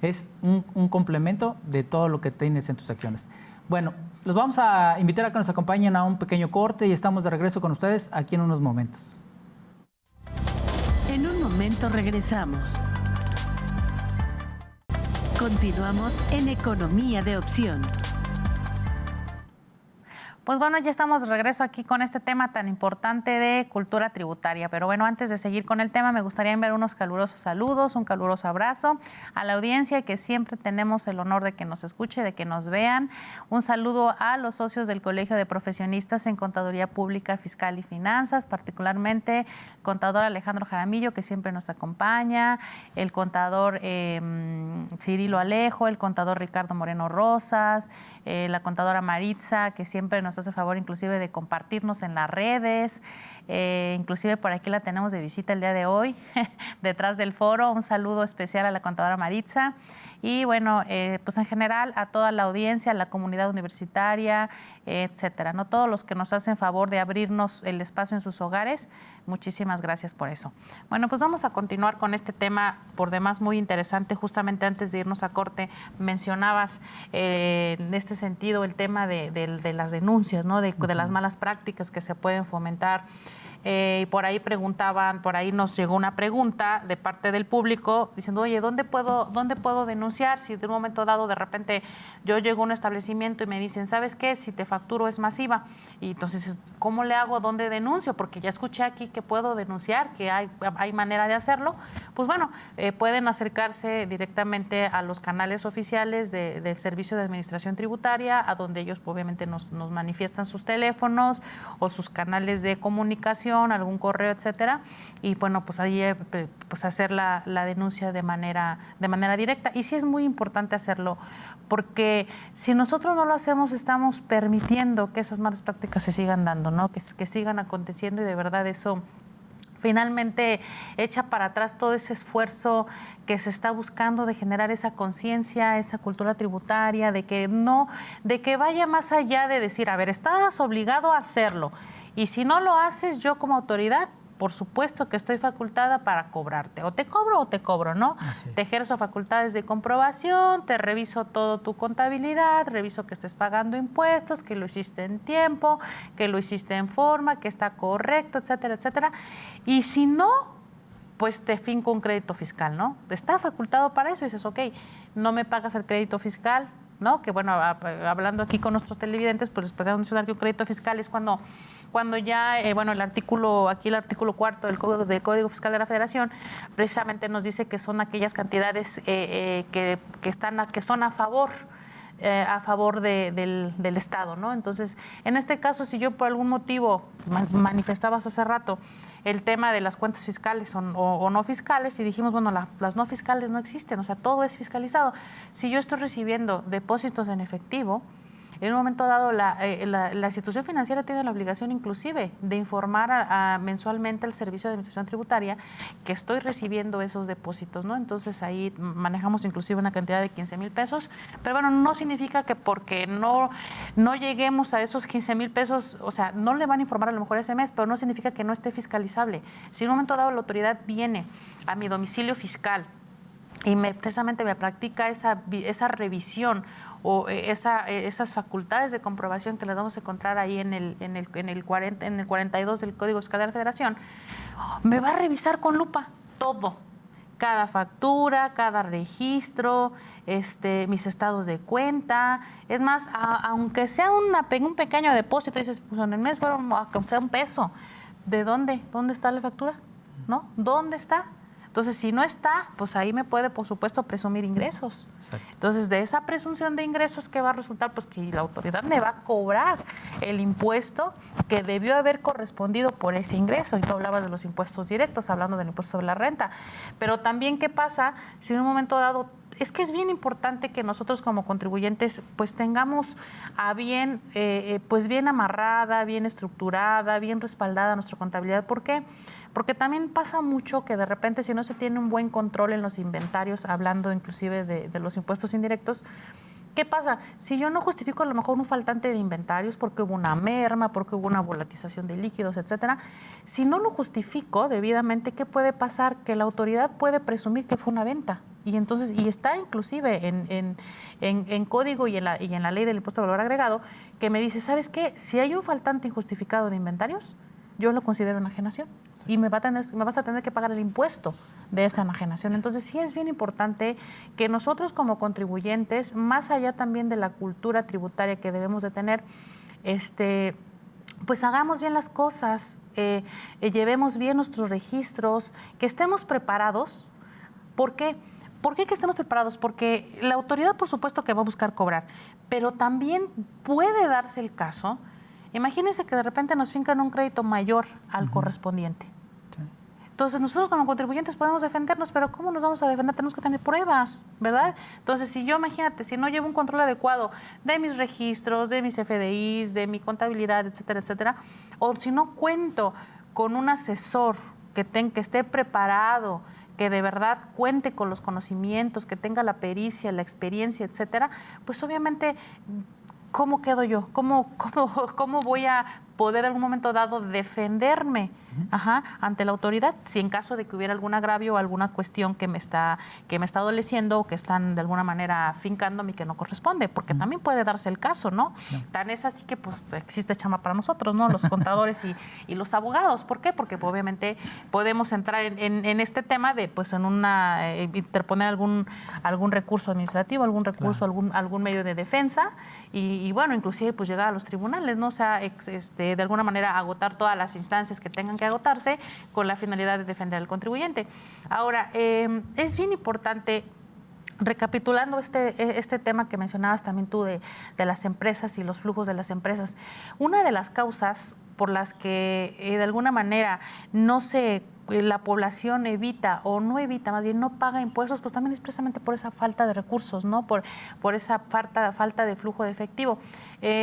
Es un complemento de todo lo que tienes en tus acciones. Bueno, los vamos a invitar a que nos acompañen a un pequeño corte y estamos de regreso con ustedes aquí en unos momentos. En un momento regresamos. Continuamos en Economía de Opción. Pues bueno, ya estamos de regreso aquí con este tema tan importante de cultura tributaria. Pero bueno, antes de seguir con el tema, me gustaría enviar unos calurosos saludos, un caluroso abrazo a la audiencia que siempre tenemos el honor de que nos escuche, de que nos vean. Un saludo a los socios del Colegio de Profesionistas en Contaduría Pública, Fiscal y Finanzas, particularmente el contador Alejandro Jaramillo, que siempre nos acompaña, el contador Cirilo Alejo, el contador Ricardo Moreno Rosas, la contadora Maritza, que siempre nos hace favor inclusive de compartirnos en las redes, inclusive por aquí la tenemos de visita el día de hoy, detrás del foro. Un saludo especial a la contadora Maritza y bueno, pues en general a toda la audiencia, a la comunidad universitaria, etcétera, ¿no? Todos los que nos hacen favor de abrirnos el espacio en sus hogares, muchísimas gracias por eso. Bueno, pues vamos a continuar con este tema por demás muy interesante. Justamente antes de irnos a corte mencionabas en este sentido el tema de las denuncias, ¿no? De las malas prácticas que se pueden fomentar. Y por ahí preguntaban, por ahí nos llegó una pregunta de parte del público diciendo, oye, ¿dónde puedo denunciar? Si de un momento dado de repente yo llego a un establecimiento y me dicen, ¿sabes qué? Si te facturo es masiva. Y entonces, ¿cómo le hago? ¿Dónde denuncio? Porque ya escuché aquí que puedo denunciar, que hay manera de hacerlo. Pues bueno, pueden acercarse directamente a los canales oficiales del Servicio de Administración Tributaria, a donde ellos obviamente nos manifiestan sus teléfonos o sus canales de comunicación, algún correo, etcétera, y bueno, pues ahí pues hacer la denuncia de manera directa. Y sí es muy importante hacerlo, porque si nosotros no lo hacemos, estamos permitiendo que esas malas prácticas se sigan dando, ¿no? Que sigan aconteciendo, y de verdad eso finalmente echa para atrás todo ese esfuerzo que se está buscando de generar esa conciencia, esa cultura tributaria, de que vaya más allá de decir, a ver, estás obligado a hacerlo, y si no lo haces, yo como autoridad, por supuesto que estoy facultada para cobrarte. O te cobro, ¿no? Te ejerzo facultades de comprobación, te reviso todo tu contabilidad, reviso que estés pagando impuestos, que lo hiciste en tiempo, que lo hiciste en forma, que está correcto, etcétera, etcétera. Y si no, pues te finco un crédito fiscal, ¿no? Está facultado para eso y dices, ok, no me pagas el crédito fiscal, ¿no? Que bueno, hablando aquí con nuestros televidentes, pues les podemos mencionar que un crédito fiscal es cuando ya, el artículo 4 del Código Fiscal de la Federación precisamente nos dice que son aquellas cantidades que son a favor del Estado, ¿no? Entonces, en este caso, si yo por algún motivo manifestabas hace rato el tema de las cuentas fiscales o no fiscales, y dijimos, bueno, las no fiscales no existen, o sea, todo es fiscalizado. Si yo estoy recibiendo depósitos en efectivo, en un momento dado la institución financiera tiene la obligación inclusive de informar mensualmente al Servicio de Administración Tributaria que estoy recibiendo esos depósitos, ¿no? Entonces ahí manejamos inclusive una cantidad de 15,000 pesos, pero bueno, no significa que porque no lleguemos a esos 15,000 pesos, o sea, no le van a informar a lo mejor ese mes, pero no significa que no esté fiscalizable. Si en un momento dado la autoridad viene a mi domicilio fiscal y precisamente me practica esa revisión o esas facultades de comprobación que las vamos a encontrar ahí en el 42 del Código Fiscal de la Federación, me va a revisar con lupa todo, cada factura, cada registro, mis estados de cuenta. Es más, aunque sea un pequeño depósito, dices, pues en el mes fueron, aunque sea un peso, ¿de dónde? ¿Dónde está la factura? ¿No? ¿Dónde está? Entonces, si no está, pues ahí me puede, por supuesto, presumir ingresos. Exacto. Entonces, de esa presunción de ingresos, ¿qué va a resultar? Pues que la autoridad me va a cobrar el impuesto que debió haber correspondido por ese ingreso. Y tú hablabas de los impuestos directos, hablando del impuesto sobre la renta. Pero también, ¿qué pasa si en un momento dado? Es que es bien importante que nosotros como contribuyentes pues tengamos a bien, pues bien amarrada, bien estructurada, bien respaldada nuestra contabilidad. ¿Por qué? Porque también pasa mucho que de repente si no se tiene un buen control en los inventarios, hablando inclusive de los impuestos indirectos, ¿Qué pasa? Si yo no justifico a lo mejor un faltante de inventarios porque hubo una merma, porque hubo una volatización de líquidos, etcétera, si no lo justifico debidamente, ¿qué puede pasar? Que la autoridad puede presumir que fue una venta. Y entonces, y está inclusive en código y en la ley del impuesto al valor agregado, que me dice, ¿sabes qué? Si hay un faltante injustificado de inventarios, yo lo considero enajenación. Y me vas a tener que pagar el impuesto de esa enajenación. Entonces sí es bien importante que nosotros como contribuyentes, más allá también de la cultura tributaria que debemos de tener, pues hagamos bien las cosas, llevemos bien nuestros registros, que estemos preparados. ¿Por qué? ¿Por qué que estemos preparados? Porque la autoridad, por supuesto, que va a buscar cobrar, pero también puede darse el caso. Imagínense que de repente nos fincan un crédito mayor al correspondiente. Sí. Entonces, nosotros como contribuyentes podemos defendernos, pero ¿cómo nos vamos a defender? Tenemos que tener pruebas, ¿verdad? Entonces, si yo, imagínate, si no llevo un control adecuado de mis registros, de mis FDIs, de mi contabilidad, etcétera, etcétera, o si no cuento con un asesor que esté preparado, que de verdad cuente con los conocimientos, que tenga la pericia, la experiencia, etcétera, pues obviamente, ¿cómo quedo yo? ¿Cómo voy a poder en algún momento dado defenderme ante la autoridad si en caso de que hubiera algún agravio o alguna cuestión que me está adoleciendo o que están de alguna manera fincándome y que no corresponde? Porque también puede darse el caso, ¿no? Tan es así que pues existe chamba para nosotros, ¿no? Los contadores y los abogados. ¿Por qué? Porque pues, obviamente podemos entrar en este tema de pues interponer algún recurso administrativo, algún recurso, algún medio de defensa y bueno, inclusive pues llegar a los tribunales, ¿no? O sea, de alguna manera agotar todas las instancias que tengan que agotarse con la finalidad de defender al contribuyente. Ahora, es bien importante, recapitulando este tema que mencionabas también tú de las empresas y los flujos de las empresas, una de las causas por las que de alguna manera la población evita o no evita, más bien no paga impuestos, pues también es precisamente por esa falta de recursos, ¿no? Por esa falta de flujo de efectivo.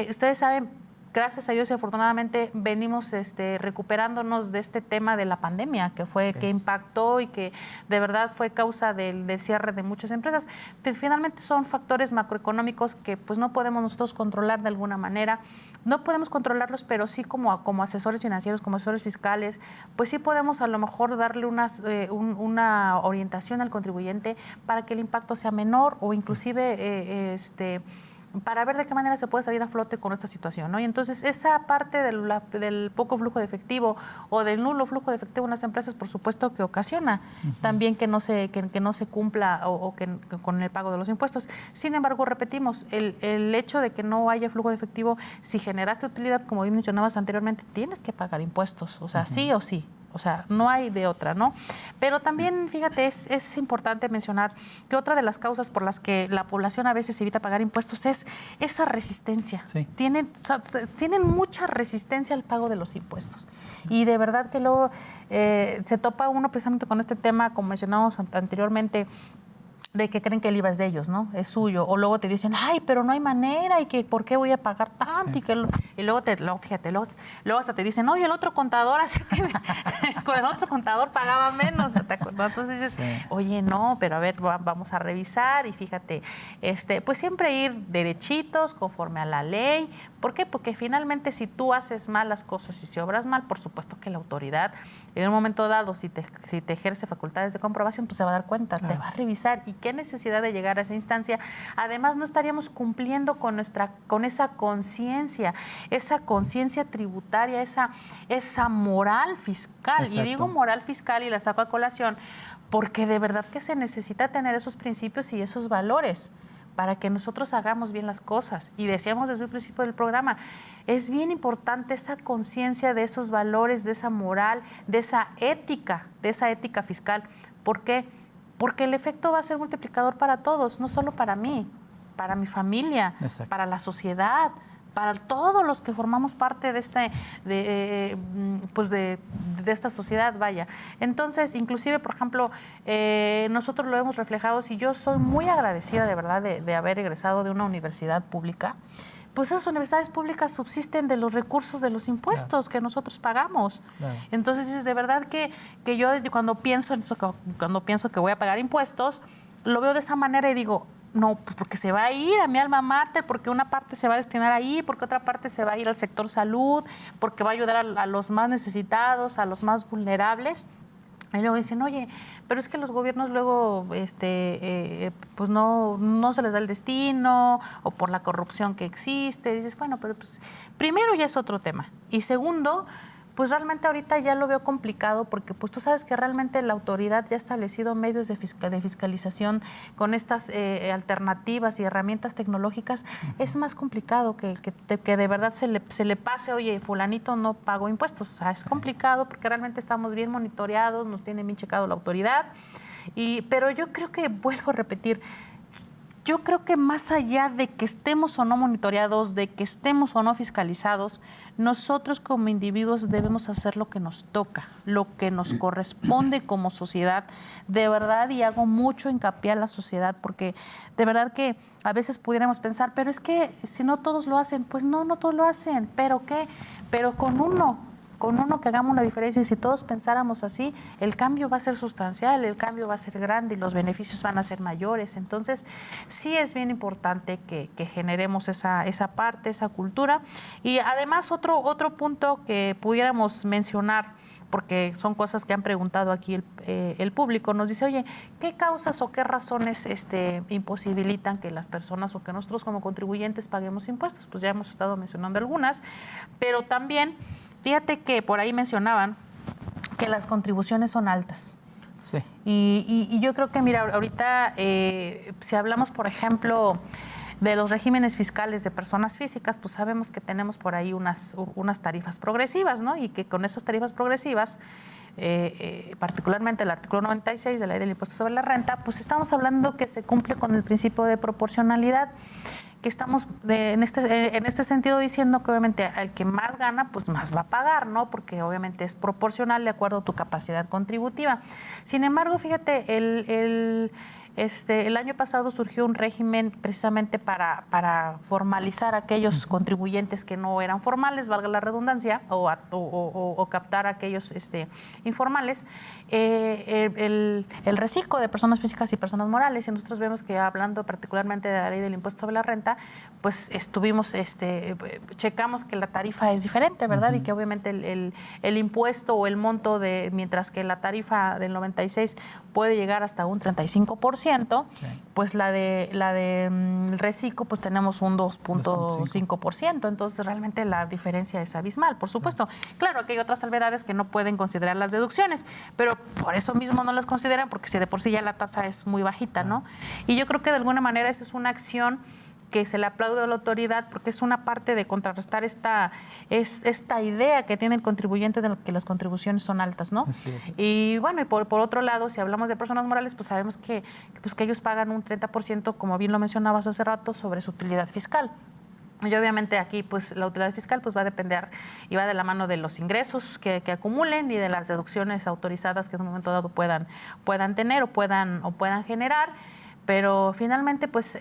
Ustedes saben, gracias a Dios y afortunadamente venimos recuperándonos de este tema de la pandemia que impactó y que de verdad fue causa del cierre de muchas empresas. Finalmente son factores macroeconómicos que pues no podemos nosotros controlar de alguna manera. No podemos controlarlos, pero sí como asesores financieros, como asesores fiscales, pues sí podemos a lo mejor darle una orientación al contribuyente para que el impacto sea menor o inclusive para ver de qué manera se puede salir a flote con esta situación, ¿no? Y entonces esa parte del poco flujo de efectivo o del nulo flujo de efectivo en las empresas, por supuesto que ocasiona también que no se cumpla o que con el pago de los impuestos. Sin embargo, repetimos, el hecho de que no haya flujo de efectivo, si generaste utilidad, como bien mencionabas anteriormente, tienes que pagar impuestos, o sea, sí o sí. O sea, no hay de otra, ¿no? Pero también, fíjate, es importante mencionar que otra de las causas por las que la población a veces evita pagar impuestos es esa resistencia. Sí. Tienen mucha resistencia al pago de los impuestos. Y de verdad que luego se topa uno precisamente con este tema, como mencionamos anteriormente, de que creen que el IVA es de ellos, ¿no? Es suyo. O luego te dicen, ay, pero no hay manera y que ¿por qué voy a pagar tanto? Sí. Y luego fíjate, luego hasta te dicen, oye, el otro contador así que con el otro contador pagaba menos. Entonces dices, sí. Oye, no, pero a ver, vamos a revisar y fíjate, pues siempre ir derechitos, conforme a la ley. ¿Por qué? Porque finalmente si tú haces mal las cosas y si obras mal, por supuesto que la autoridad en un momento dado, si te ejerce facultades de comprobación, pues se va a dar cuenta, claro. Te va a revisar. ¿Y qué necesidad de llegar a esa instancia? Además, no estaríamos cumpliendo con esa conciencia tributaria, esa moral fiscal. Exacto. Y digo moral fiscal y la saco a colación porque de verdad que se necesita tener esos principios y esos valores para que nosotros hagamos bien las cosas. Y decíamos desde el principio del programa, es bien importante esa conciencia de esos valores, de esa moral, de esa ética fiscal. ¿Por qué? Porque el efecto va a ser multiplicador para todos, no solo para mí, para mi familia, exacto. Para la sociedad, para todos los que formamos parte de esta sociedad, vaya. Entonces, inclusive, por ejemplo, nosotros lo hemos reflejado, y yo soy muy agradecida de verdad de haber egresado de una universidad pública. Pues esas universidades públicas subsisten de los recursos de los impuestos, claro, que nosotros pagamos. Claro. Entonces, es de verdad que yo cuando pienso que voy a pagar impuestos, lo veo de esa manera y digo, No, pues porque se va a ir a mi alma mater, porque una parte se va a destinar ahí, porque otra parte se va a ir al sector salud, porque va a ayudar a los más necesitados, a los más vulnerables. Y luego dicen, oye, pero es que los gobiernos luego pues no se les da el destino, o por la corrupción que existe. Y dices, bueno, pero pues primero ya es otro tema. Y segundo, pues realmente ahorita ya lo veo complicado porque pues tú sabes que realmente la autoridad ya ha establecido medios de fiscalización con estas alternativas y herramientas tecnológicas. Es más complicado que de verdad se le pase, oye, fulanito no pagó impuestos. O sea, es complicado porque realmente estamos bien monitoreados, nos tiene bien checado la autoridad. Pero yo creo que, vuelvo a repetir, yo creo que más allá de que estemos o no monitoreados, de que estemos o no fiscalizados, nosotros como individuos debemos hacer lo que nos toca, lo que nos corresponde como sociedad, de verdad, y hago mucho hincapié a la sociedad, porque de verdad que a veces pudiéramos pensar, pero es que si no todos lo hacen, pues no todos lo hacen, ¿pero qué? Pero con uno que hagamos la diferencia, y si todos pensáramos así, el cambio va a ser sustancial, el cambio va a ser grande y los beneficios van a ser mayores. Entonces, sí es bien importante que generemos esa parte, esa cultura. Y además, otro punto que pudiéramos mencionar, porque son cosas que han preguntado aquí el público, nos dice, oye, ¿qué causas o qué razones imposibilitan que las personas o que nosotros como contribuyentes paguemos impuestos? Pues ya hemos estado mencionando algunas, pero también fíjate que por ahí mencionaban que las contribuciones son altas. Sí. Y yo creo que, mira, ahorita si hablamos, por ejemplo, de los regímenes fiscales de personas físicas, pues sabemos que tenemos por ahí unas tarifas progresivas, ¿no? Y que con esas tarifas progresivas, particularmente el artículo 96 de la Ley del Impuesto sobre la Renta, pues estamos hablando que se cumple con el principio de proporcionalidad, que estamos en este sentido diciendo que obviamente el que más gana, pues más va a pagar, ¿no? Porque obviamente es proporcional de acuerdo a tu capacidad contributiva. Sin embargo, fíjate, el año pasado surgió un régimen precisamente para formalizar a aquellos contribuyentes que no eran formales, valga la redundancia, o captar a aquellos informales, el reciclo de personas físicas y personas morales. Y nosotros vemos que, hablando particularmente de la Ley del Impuesto sobre la Renta, pues checamos que la tarifa es diferente, ¿verdad? Y que obviamente el impuesto o el monto mientras que la tarifa del 96 puede llegar hasta un 35%, pues la de reciclo pues tenemos un 2.5%. Entonces realmente la diferencia es abismal, por supuesto. Claro que hay otras salvedades que no pueden considerar las deducciones, pero por eso mismo no las consideran, porque si de por sí ya la tasa es muy bajita, ¿no? Y yo creo que de alguna manera esa es una acción que se le aplaude a la autoridad, porque es una parte de contrarrestar esta idea que tiene el contribuyente de que las contribuciones son altas, ¿no? Y bueno, y por otro lado, si hablamos de personas morales, pues sabemos que ellos pagan un 30%, como bien lo mencionabas hace rato, sobre su utilidad fiscal. Y obviamente aquí pues la utilidad fiscal pues va a depender y va de la mano de los ingresos que acumulen y de las deducciones autorizadas que en un momento dado puedan tener o puedan generar, pero finalmente pues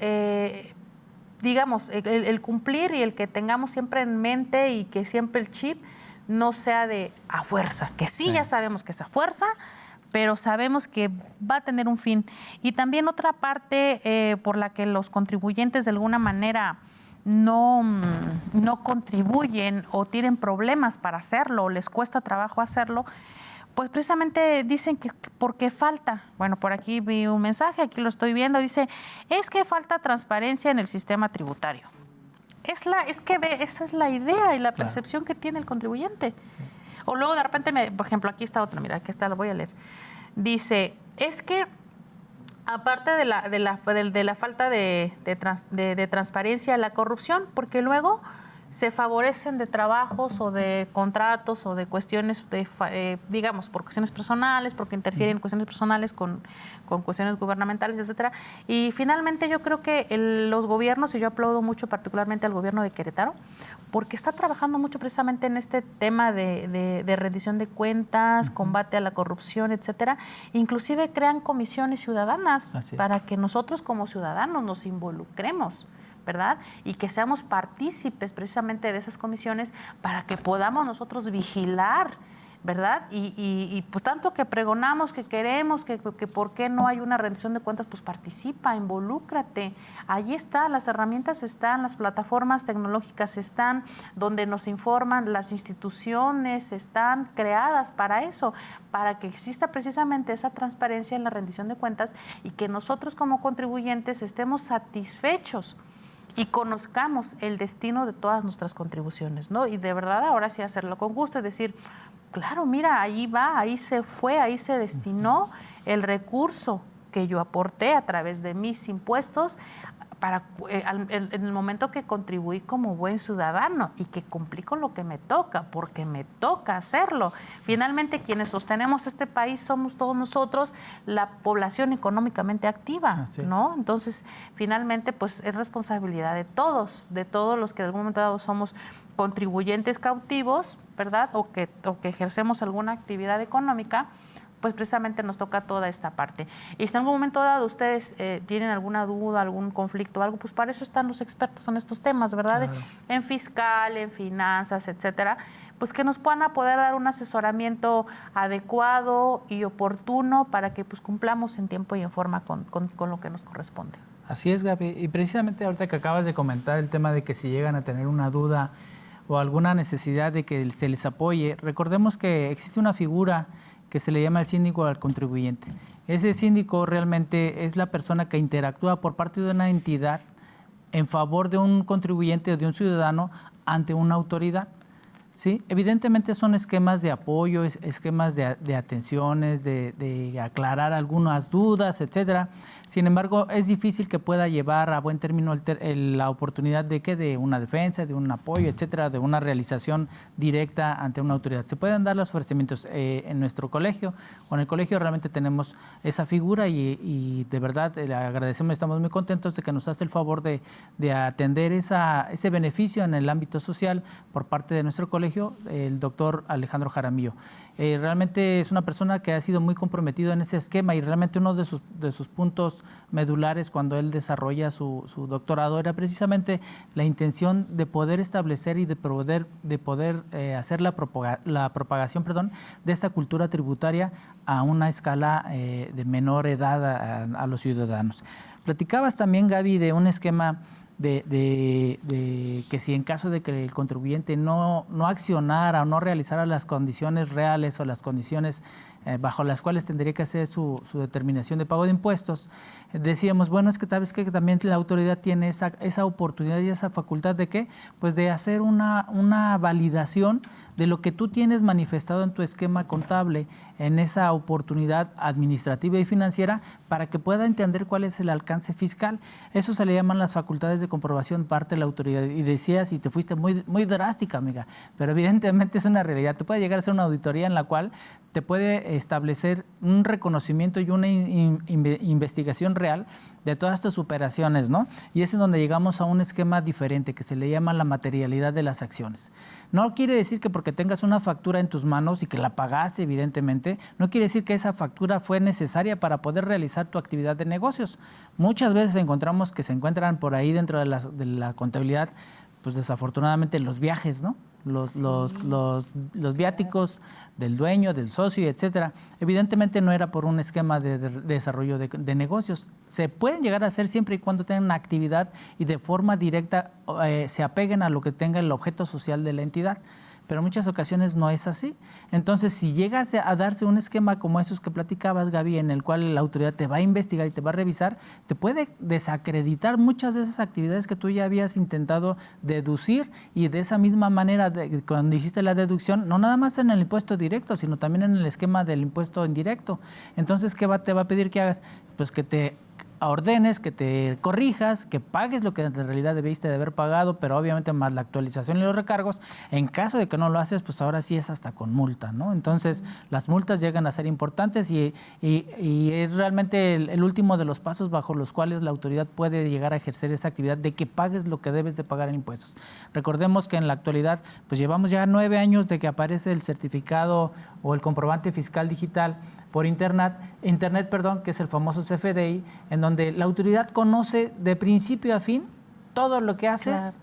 digamos, el cumplir y el que tengamos siempre en mente y que siempre el chip no sea de a fuerza, que sí ya sabemos que es a fuerza, pero sabemos que va a tener un fin. Y también otra parte por la que los contribuyentes de alguna manera no contribuyen o tienen problemas para hacerlo o les cuesta trabajo hacerlo, pues precisamente dicen que porque falta. Bueno, por aquí vi un mensaje, aquí lo estoy viendo, dice, es que falta transparencia en el sistema tributario. Esa es la idea y la percepción que tiene el contribuyente. Sí. O luego de repente, por ejemplo, aquí está otra, mira, aquí está, la voy a leer. Dice, es que aparte de la falta de transparencia, la corrupción, porque luego se favorecen de trabajos o de contratos o de cuestiones, digamos, por cuestiones personales, porque interfieren en cuestiones personales con cuestiones gubernamentales, etcétera. Y finalmente yo creo que los gobiernos, y yo aplaudo mucho particularmente al gobierno de Querétaro, porque está trabajando mucho precisamente en este tema de rendición de cuentas, combate a la corrupción, etcétera. Inclusive crean comisiones ciudadanas para que nosotros como ciudadanos nos involucremos, ¿verdad? Y que seamos partícipes precisamente de esas comisiones para que podamos nosotros vigilar ¿verdad? Y pues tanto que pregonamos, que queremos, que por qué no hay una rendición de cuentas, pues participa, involúcrate. Ahí está, las herramientas están, las plataformas tecnológicas están, donde nos informan, las instituciones están creadas para eso, para que exista precisamente esa transparencia en la rendición de cuentas y que nosotros como contribuyentes estemos satisfechos y conozcamos el destino de todas nuestras contribuciones, ¿no? Y de verdad ahora sí hacerlo con gusto y decir, claro, mira, ahí va, ahí se fue, ahí se destinó el recurso que yo aporté a través de mis impuestos para en el momento que contribuí como buen ciudadano y que cumplí con lo que me toca, porque me toca hacerlo. Finalmente, quienes sostenemos este país somos todos nosotros, la población económicamente activa, ¿no? Entonces, finalmente, pues es responsabilidad de todos los que en algún momento dado somos contribuyentes cautivos, ¿verdad? O que ejercemos alguna actividad económica, pues precisamente nos toca toda esta parte. Y si en algún momento dado ustedes tienen alguna duda, algún conflicto, algo, pues para eso están los expertos en estos temas, ¿verdad? Claro. En fiscal, en finanzas, etcétera, pues que nos puedan poder dar un asesoramiento adecuado y oportuno para que pues cumplamos en tiempo y en forma con lo que nos corresponde. Así es, Gaby. Y precisamente ahorita que acabas de comentar el tema de que si llegan a tener una duda o alguna necesidad de que se les apoye, recordemos que existe una figura que se le llama el síndico al contribuyente. Ese síndico realmente es la persona que interactúa por parte de una entidad en favor de un contribuyente o de un ciudadano ante una autoridad. ¿Sí? Evidentemente son esquemas de apoyo, esquemas de atenciones, de aclarar algunas dudas, etcétera. Sin embargo, es difícil que pueda llevar a buen término la oportunidad de una defensa, de un apoyo, etcétera, de una realización directa ante una autoridad. Se pueden dar los ofrecimientos en nuestro colegio, o en el colegio realmente tenemos esa figura y de verdad le agradecemos, estamos muy contentos de que nos hace el favor de atender ese beneficio en el ámbito social por parte de nuestro colegio, el doctor Alejandro Jaramillo. Realmente es una persona que ha sido muy comprometido en ese esquema y realmente uno de sus puntos medulares cuando él desarrolla su doctorado era precisamente la intención de poder establecer y de poder hacer la propagación de esta cultura tributaria a una escala de menor edad a los ciudadanos. Platicabas también, Gaby, de un esquema de que si en caso de que el contribuyente no accionara o no realizara las condiciones reales o las condiciones bajo las cuales tendría que hacer su determinación de pago de impuestos, decíamos, bueno, es que sabes que también la autoridad tiene esa oportunidad y esa facultad de ¿qué? Pues de hacer una validación de lo que tú tienes manifestado en tu esquema contable, en esa oportunidad administrativa y financiera, para que pueda entender cuál es el alcance fiscal. Eso se le llaman las facultades de comprobación parte de la autoridad. Y decías, y te fuiste muy, muy drástica, amiga, pero evidentemente es una realidad. Te puede llegar a ser una auditoría en la cual te puede establecer un reconocimiento y una investigación real de todas tus operaciones, ¿no? Y es en donde llegamos a un esquema diferente que se le llama la materialidad de las acciones. No quiere decir que porque tengas una factura en tus manos y que la pagaste, evidentemente, no quiere decir que esa factura fue necesaria para poder realizar tu actividad de negocios. Muchas veces encontramos que se encuentran por ahí dentro de la contabilidad, pues desafortunadamente los viajes, ¿no? Los viáticos del dueño, del socio, etcétera. Evidentemente no era por un esquema de desarrollo de negocios. Se pueden llegar a hacer siempre y cuando tengan una actividad y de forma directa se apeguen a lo que tenga el objeto social de la entidad. Pero en muchas ocasiones no es así. Entonces, si llegas a darse un esquema como esos que platicabas, Gaby, en el cual la autoridad te va a investigar y te va a revisar, te puede desacreditar muchas de esas actividades que tú ya habías intentado deducir y de esa misma manera, cuando hiciste la deducción, no nada más en el impuesto directo, sino también en el esquema del impuesto indirecto. Entonces, ¿qué te va a pedir que hagas? Pues que te ordenes, que te corrijas, que pagues lo que en realidad debiste de haber pagado, pero obviamente más la actualización y los recargos. En caso de que no lo haces, pues ahora sí es hasta con multa, ¿no? Entonces, las multas llegan a ser importantes y es realmente el último de los pasos bajo los cuales la autoridad puede llegar a ejercer esa actividad de que pagues lo que debes de pagar en impuestos. Recordemos que en la actualidad, pues llevamos ya 9 años de que aparece el certificado o el comprobante fiscal digital por internet, que es el famoso CFDI, en donde la autoridad conoce de principio a fin todo lo que haces, claro,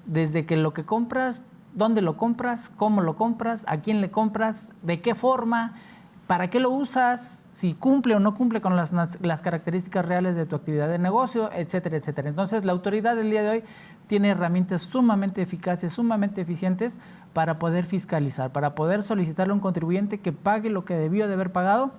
desde que lo que compras dónde lo compras, cómo lo compras, a quién le compras, de qué forma, para qué lo usas, si cumple o no cumple con las características reales de tu actividad de negocio, etcétera, etcétera. Entonces, la autoridad del día de hoy tiene herramientas sumamente eficaces, sumamente eficientes para poder fiscalizar, para poder solicitarle a un contribuyente que pague lo que debió de haber pagado.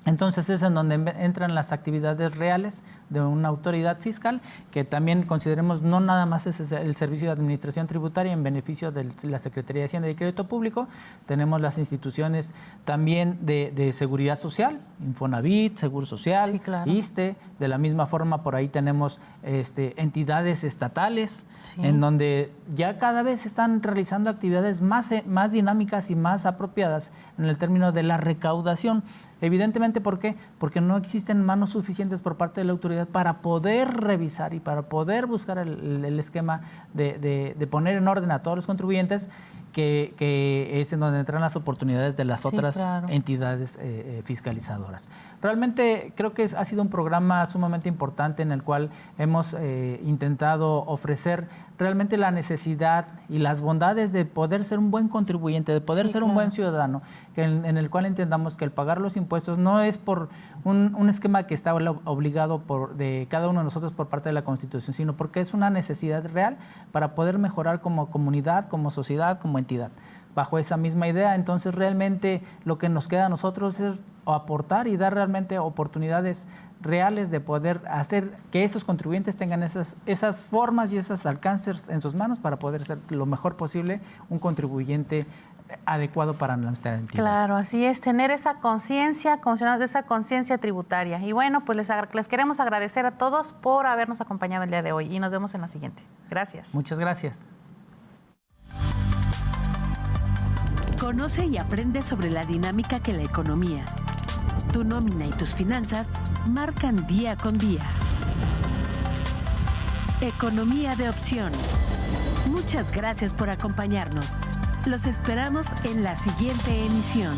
Entonces es en donde entran las actividades reales de una autoridad fiscal, que también consideremos no nada más es el servicio de administración tributaria en beneficio de la Secretaría de Hacienda y Crédito Público. Tenemos las instituciones también de seguridad social, Infonavit, Seguro Social, sí, claro. ISSSTE. De la misma forma, por ahí tenemos entidades estatales, sí, en donde ya cada vez están realizando actividades más dinámicas y más apropiadas en el término de la recaudación. Evidentemente, ¿por qué? Porque no existen manos suficientes por parte de la autoridad para poder revisar y para poder buscar el esquema de poner en orden a todos los contribuyentes, que es en donde entran las oportunidades de las sí, otras claro, entidades fiscalizadoras. Realmente creo que ha sido un programa sumamente importante en el cual hemos intentado ofrecer realmente la necesidad y las bondades de poder ser un buen contribuyente, de poder sí, ser claro, un buen ciudadano, en el cual entendamos que el pagar los impuestos no es por un esquema que está obligado de cada uno de nosotros por parte de la Constitución, sino porque es una necesidad real para poder mejorar como comunidad, como sociedad, como entidad. Bajo esa misma idea, entonces realmente lo que nos queda a nosotros es aportar y dar realmente oportunidades reales de poder hacer que esos contribuyentes tengan esas formas y esos alcances en sus manos para poder ser lo mejor posible un contribuyente adecuado para nuestra entidad. Claro, así es, tener esa conciencia, esa conciencia tributaria. Y bueno, pues les queremos agradecer a todos por habernos acompañado el día de hoy y nos vemos en la siguiente. Gracias. Muchas gracias. Conoce y aprende sobre la dinámica que la economía, tu nómina y tus finanzas marcan día con día. Economía de opción. Muchas gracias por acompañarnos. Los esperamos en la siguiente emisión.